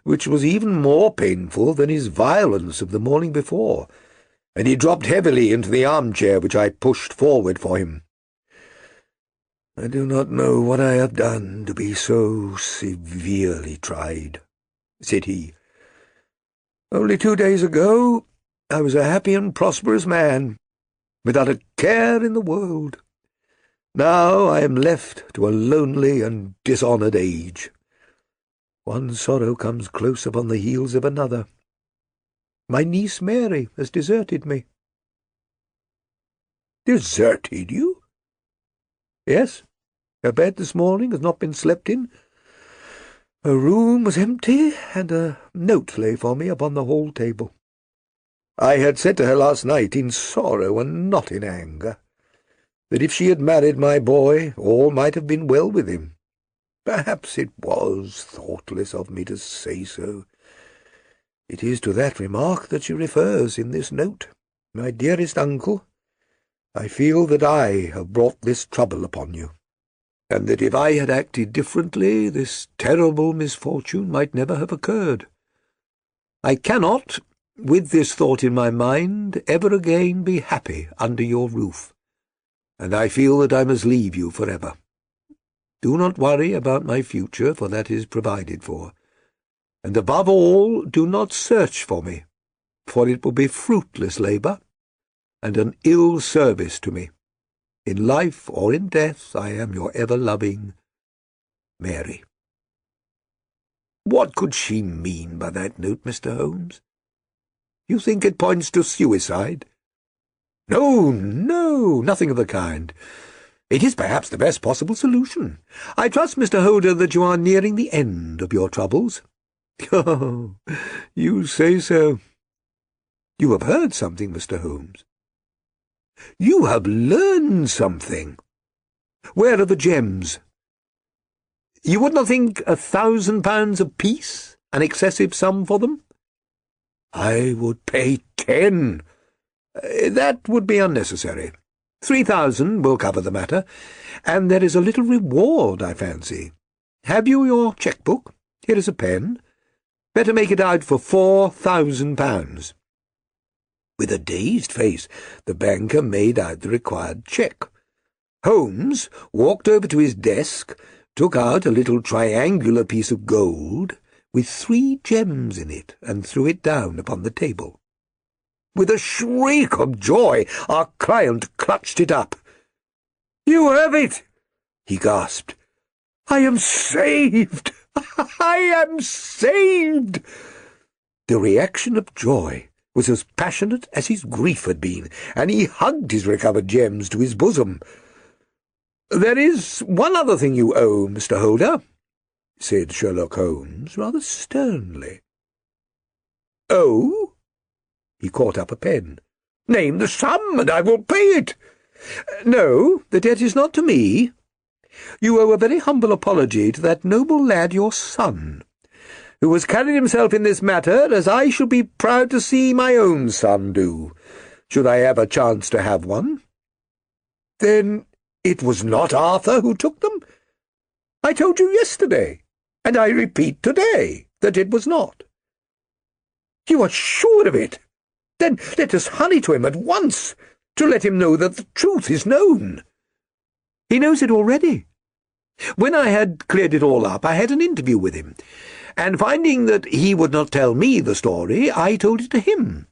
which was even more painful than his violence of the morning before, and he dropped heavily into the armchair which I pushed forward for him. "I do not know what I have done to be so severely tried," said he. "Only 2 days ago I was a happy and prosperous man, without a care in the world. Now I am left to a lonely and dishonoured age. One sorrow comes close upon the heels of another. My niece Mary has deserted me." "Deserted you?" "Yes. Her bed this morning has not been slept in. Her room was empty, and a note lay for me upon the hall table. I had said to her last night, in sorrow and not in anger, that if she had married my boy, all might have been well with him. Perhaps it was thoughtless of me to say so. It is to that remark that she refers in this note. My dearest uncle, I feel that I have brought this trouble upon you, and that if I had acted differently, this terrible misfortune might never have occurred. I cannot, with this thought in my mind, ever again be happy under your roof, and I feel that I must leave you forever. Do not worry about my future, for that is provided for. And above all, do not search for me, for it will be fruitless labour, and an ill service to me. In life or in death I am your ever-loving Mary." What could she mean by that note, Mr. Holmes? You think it points to suicide? No, nothing of the kind. It is perhaps the best possible solution. I trust, Mr. Holder, that you are nearing the end of your troubles. Oh, you say so. You have heard something, Mr. Holmes. You have learned something. Where are the gems? You would not think £1,000 apiece an excessive sum for them? I would pay 10. That would be unnecessary. 3,000 will cover the matter, and there is a little reward, I fancy. Have you your cheque-book? Here is a pen. Better make it out for £4,000. With a dazed face, the banker made out the required cheque. Holmes walked over to his desk, took out a little triangular piece of gold with 3 gems in it, and threw it down upon the table. With a shriek of joy, our client clutched it up. "You have it!" he gasped. "I am saved! I am saved!" The reaction of joy was as passionate as his grief had been, and he hugged his recovered gems to his bosom. "There is one other thing you owe, Mr. Holder," said Sherlock Holmes, rather sternly. "Oh?" He caught up a pen. "Name the sum, and I will pay it." "No, the debt is not to me. You owe a very humble apology to that noble lad, your son, who has carried himself in this matter as I shall be proud to see my own son do, should I ever chance to have one." "Then it was not Arthur who took them? I told you yesterday, and I repeat today, that it was not." "You are sure of it? Then let us hurry to him at once, to let him know that the truth is known." "He knows it already. When I had cleared it all up, I had an interview with him, and finding that he would not tell me the story, I told it to him,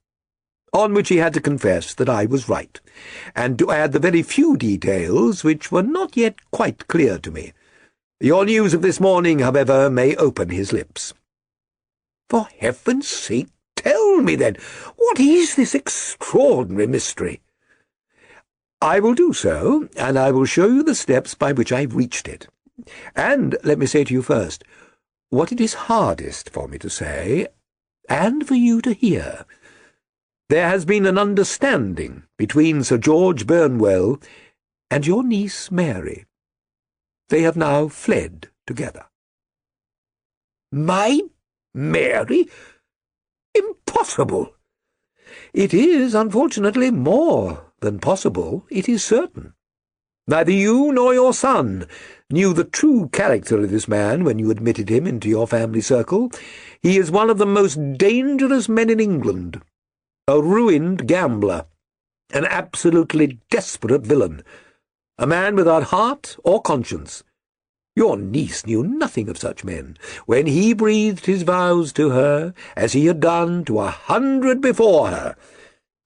on which he had to confess that I was right, and to add the very few details which were not yet quite clear to me. Your news of this morning, however, may open his lips." "For heaven's sake, tell me, then, what is this extraordinary mystery?" "I will do so, and I will show you the steps by which I've reached it. And let me say to you first, what it is hardest for me to say, and for you to hear. There has been an understanding between Sir George Burnwell and your niece Mary. They have now fled together." "My Mary? Impossible!" "It is, unfortunately, more than possible. It is certain. Neither you nor your son knew the true character of this man when you admitted him into your family circle. He is one of the most dangerous men in England, a ruined gambler, an absolutely desperate villain, a man without heart or conscience. Your niece knew nothing of such men when he breathed his vows to her, as he had done to 100 before her.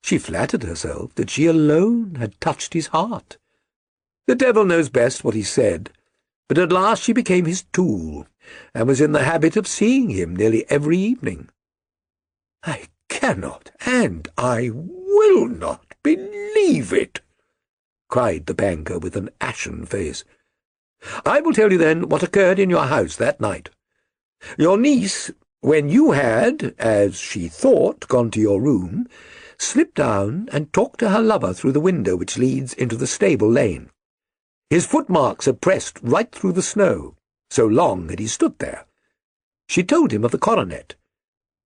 She flattered herself that she alone had touched his heart. The devil knows best what he said, but at last she became his tool, and was in the habit of seeing him nearly every evening. I cannot, and I will not believe it," cried the banker with an ashen face. "I will tell you, then, what occurred in your house that night. Your niece, when you had, as she thought, gone to your room, slipped down and talked to her lover through the window which leads into the stable lane. His footmarks had pressed right through the snow, so long had he stood there. She told him of the coronet.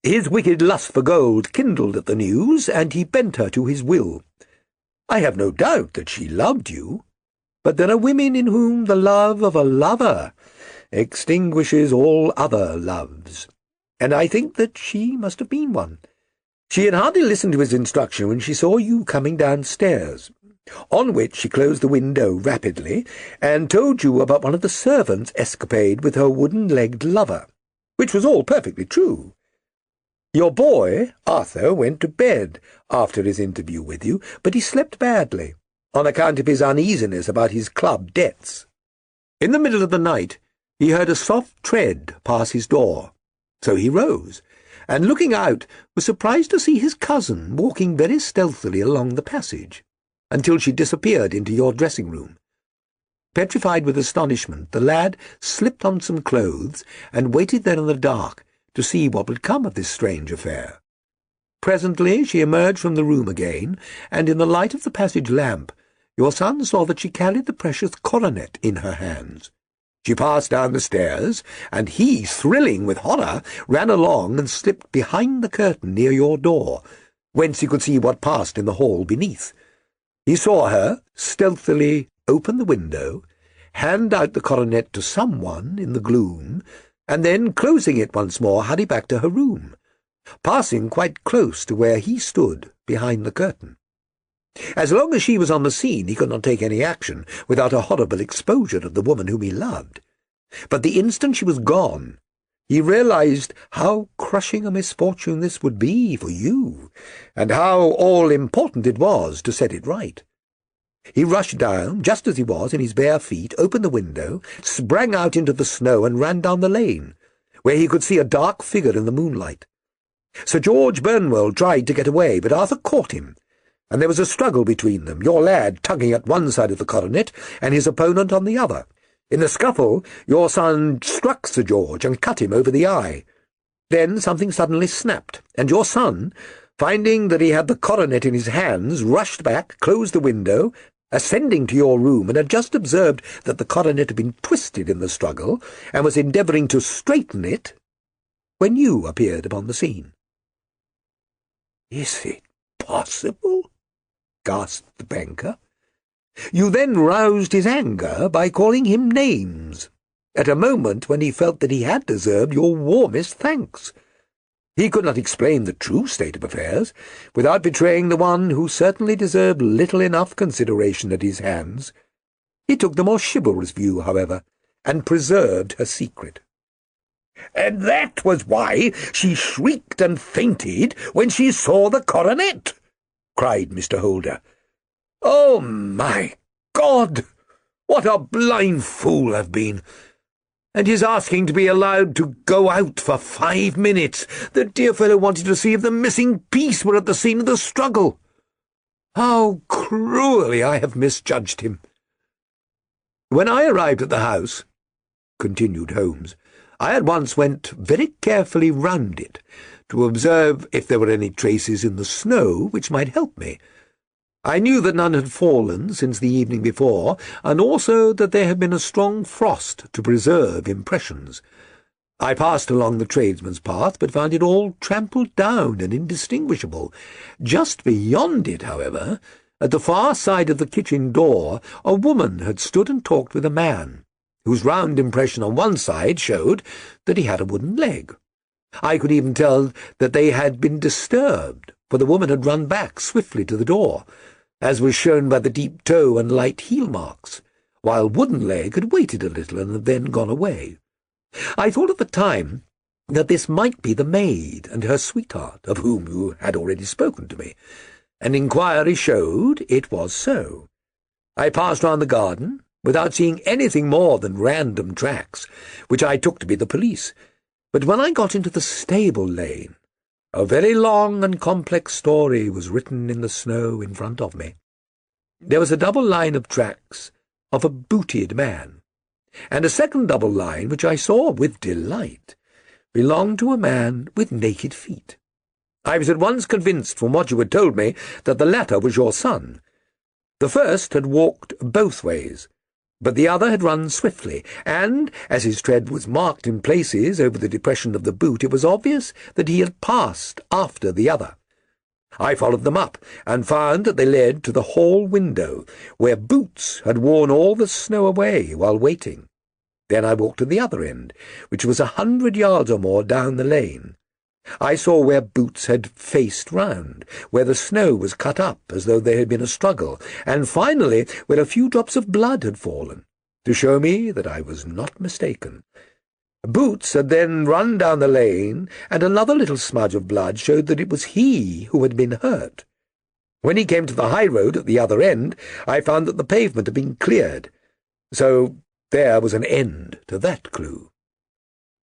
His wicked lust for gold kindled at the news, and he bent her to his will. I have no doubt that she loved you, but there are women in whom the love of a lover extinguishes all other loves, and I think that she must have been one. She had hardly listened to his instruction when she saw you coming downstairs, on which she closed the window rapidly, and told you about one of the servants' escapade with her wooden-legged lover, which was all perfectly true. Your boy, Arthur, went to bed after his interview with you, but he slept badly, on account of his uneasiness about his club debts. In the middle of the night, he heard a soft tread pass his door, so he rose, and looking out, was surprised to see his cousin walking very stealthily along the passage, until she disappeared into your dressing-room. Petrified with astonishment, the lad slipped on some clothes and waited there in the dark to see what would come of this strange affair. Presently she emerged from the room again, and in the light of the passage lamp your son saw that she carried the precious coronet in her hands. She passed down the stairs, and he, thrilling with horror, ran along and slipped behind the curtain near your door, whence he could see what passed in the hall beneath. He saw her stealthily open the window, hand out the coronet to someone in the gloom, and then, closing it once more, hurry back to her room, passing quite close to where he stood behind the curtain. As long as she was on the scene, he could not take any action without a horrible exposure of the woman whom he loved. But the instant she was gone, he realized how crushing a misfortune this would be for you, and how all-important it was to set it right. He rushed down, just as he was, in his bare feet, opened the window, sprang out into the snow, and ran down the lane, where he could see a dark figure in the moonlight. Sir George Burnwell tried to get away, but Arthur caught him, and there was a struggle between them, your lad tugging at one side of the coronet, and his opponent on the other. In the scuffle, your son struck Sir George and cut him over the eye. Then something suddenly snapped, and your son, finding that he had the coronet in his hands, rushed back, closed the window, ascending to your room, and had just observed that the coronet had been twisted in the struggle, and was endeavouring to straighten it, when you appeared upon the scene. "Is it possible?" gasped the banker. "You then roused his anger by calling him names, at a moment when he felt that he had deserved your warmest thanks. He could not explain the true state of affairs without betraying the one who certainly deserved little enough consideration at his hands. He took the more chivalrous view, however, and preserved her secret." "And that was why she shrieked and fainted when she saw the coronet!" cried Mr. Holder. "Oh, my God! What a blind fool I've been! And he's asking to be allowed to go out for 5 minutes. The dear fellow wanted to see if the missing piece were at the scene of the struggle. How cruelly I have misjudged him." "When I arrived at the house," continued Holmes, "I at once went very carefully round it, to observe if there were any traces in the snow which might help me. I knew that none had fallen since the evening before, and also that there had been a strong frost to preserve impressions. I passed along the tradesman's path, but found it all trampled down and indistinguishable. Just beyond it, however, at the far side of the kitchen door, a woman had stood and talked with a man, whose round impression on one side showed that he had a wooden leg. I could even tell that they had been disturbed, for the woman had run back swiftly to the door, as was shown by the deep toe and light heel marks, while Wooden Leg had waited a little and had then gone away. I thought at the time that this might be the maid and her sweetheart, of whom you had already spoken to me, and inquiry showed it was so. I passed round the garden, without seeing anything more than random tracks, which I took to be the police, but when I got into the stable lane, a very long and complex story was written in the snow in front of me. There was a double line of tracks of a booted man, and a second double line, which I saw with delight, belonged to a man with naked feet. I was at once convinced from what you had told me that the latter was your son. The first had walked both ways, but the other had run swiftly, and, as his tread was marked in places over the depression of the boot, it was obvious that he had passed after the other. I followed them up, and found that they led to the hall window, where Boots had worn all the snow away while waiting. Then I walked to the other end, which was 100 yards or more down the lane. I saw where Boots had faced round, where the snow was cut up as though there had been a struggle, and finally where a few drops of blood had fallen, to show me that I was not mistaken. Boots had then run down the lane, and another little smudge of blood showed that it was he who had been hurt. When he came to the high road at the other end, I found that the pavement had been cleared. So there was an end to that clue.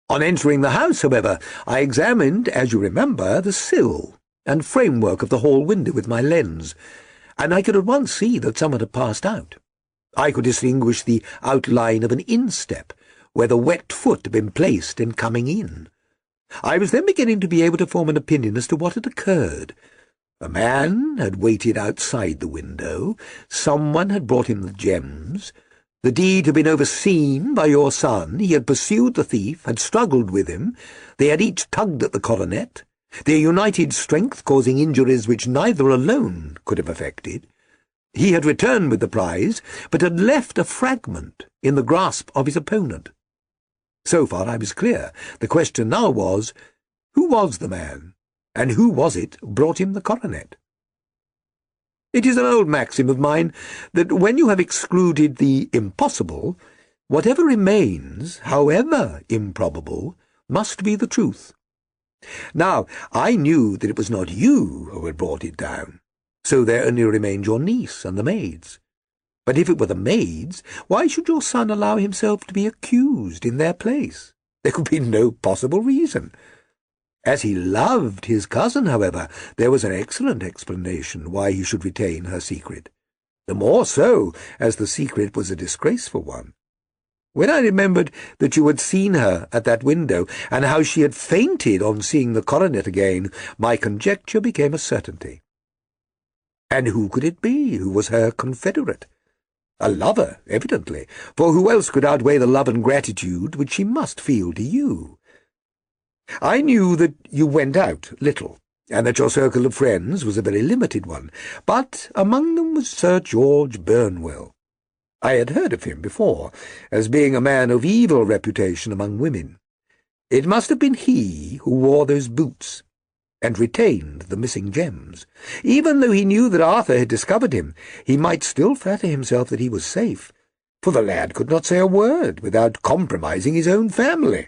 On entering the house, however, I examined, as you remember, the sill and framework of the hall window with my lens, and I could at once see that someone had passed out. I could distinguish the outline of an instep, where the wet foot had been placed in coming in. I was then beginning to be able to form an opinion as to what had occurred. A man had waited outside the window, someone had brought him the gems, the deed had been overseen by your son, he had pursued the thief, had struggled with him, they had each tugged at the coronet, their united strength causing injuries which neither alone could have effected. He had returned with the prize, but had left a fragment in the grasp of his opponent. So far I was clear. The question now was, who was the man, and who was it brought him the coronet? It is an old maxim of mine that when you have excluded the impossible, whatever remains, however improbable, must be the truth. Now, I knew that it was not you who had brought it down, so there only remained your niece and the maids. But if it were the maids, why should your son allow himself to be accused in their place? There could be no possible reason. As he loved his cousin, however, there was an excellent explanation why he should retain her secret. The more so, as the secret was a disgraceful one. When I remembered that you had seen her at that window, and how she had fainted on seeing the coronet again, my conjecture became a certainty. And who could it be who was her confederate? A lover, evidently, for who else could outweigh the love and gratitude which she must feel to you? I knew that you went out little, and that your circle of friends was a very limited one, but among them was Sir George Burnwell. I had heard of him before, as being a man of evil reputation among women. It must have been he who wore those boots, and retained the missing gems. Even though he knew that Arthur had discovered him, he might still flatter himself that he was safe, for the lad could not say a word without compromising his own family.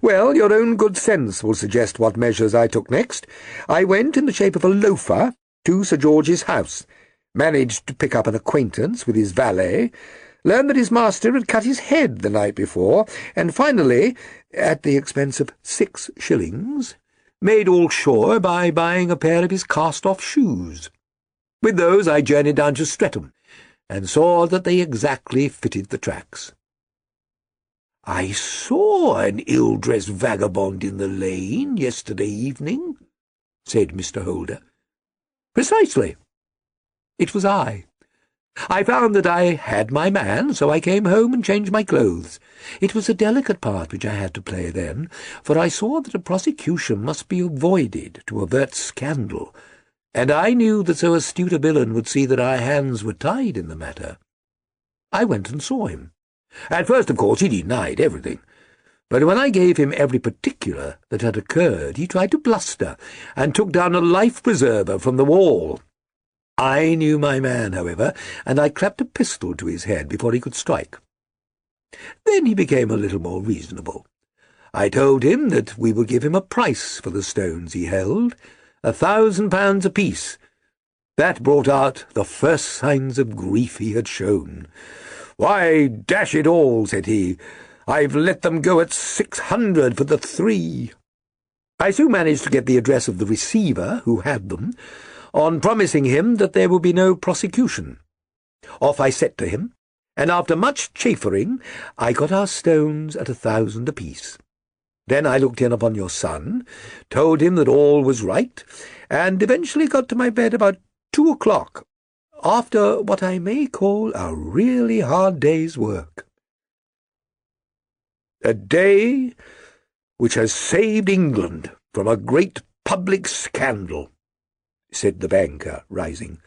Well, your own good sense will suggest what measures I took next. I went in the shape of a loafer to Sir George's house, managed to pick up an acquaintance with his valet, learned that his master had cut his head the night before, and finally, at the expense of 6 shillings, made all sure by buying a pair of his cast-off shoes. With those I journeyed down to Streatham, and saw that they exactly fitted the tracks. "I saw an ill-dressed vagabond in the lane yesterday evening," said Mr. Holder. "Precisely. It was I. I found that I had my man, so I came home and changed my clothes. It was a delicate part which I had to play then, for I saw that a prosecution must be avoided to avert scandal, and I knew that so astute a villain would see that our hands were tied in the matter. I went and saw him. At first, of course, he denied everything, but when I gave him every particular that had occurred, he tried to bluster, and took down a life-preserver from the wall. I knew my man, however, and I clapped a pistol to his head before he could strike. Then he became a little more reasonable. I told him that we would give him a price for the stones he held, £1,000 apiece. That brought out the first signs of grief he had shown. "Why, dash it all," said he, "I've let them go at 600 for the 3. I soon managed to get the address of the receiver who had them, on promising him that there would be no prosecution. Off I set to him, and after much chaffering I got our stones at 1,000 apiece. Then I looked in upon your son, told him that all was right, and eventually got to my bed about 2 o'clock, after what I may call a really hard day's work. A day which has saved England from a great public scandal," said the banker, rising.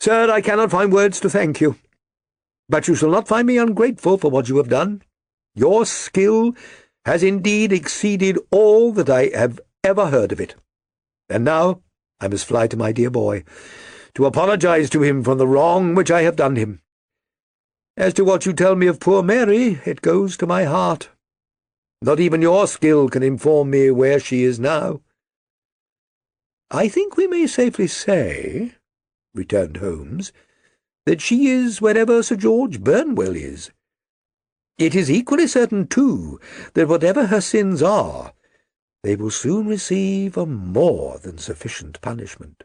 "Sir, I cannot find words to thank you, but you shall not find me ungrateful for what you have done. Your skill has indeed exceeded all that I have ever heard of it. And now I must fly to my dear boy, to apologize to him for the wrong which I have done him. As to what you tell me of poor Mary, it goes to my heart. Not even your skill can inform me where she is now." "I think we may safely say," returned Holmes, "that she is wherever Sir George Burnwell is. It is equally certain, too, that whatever her sins are, they will soon receive a more than sufficient punishment."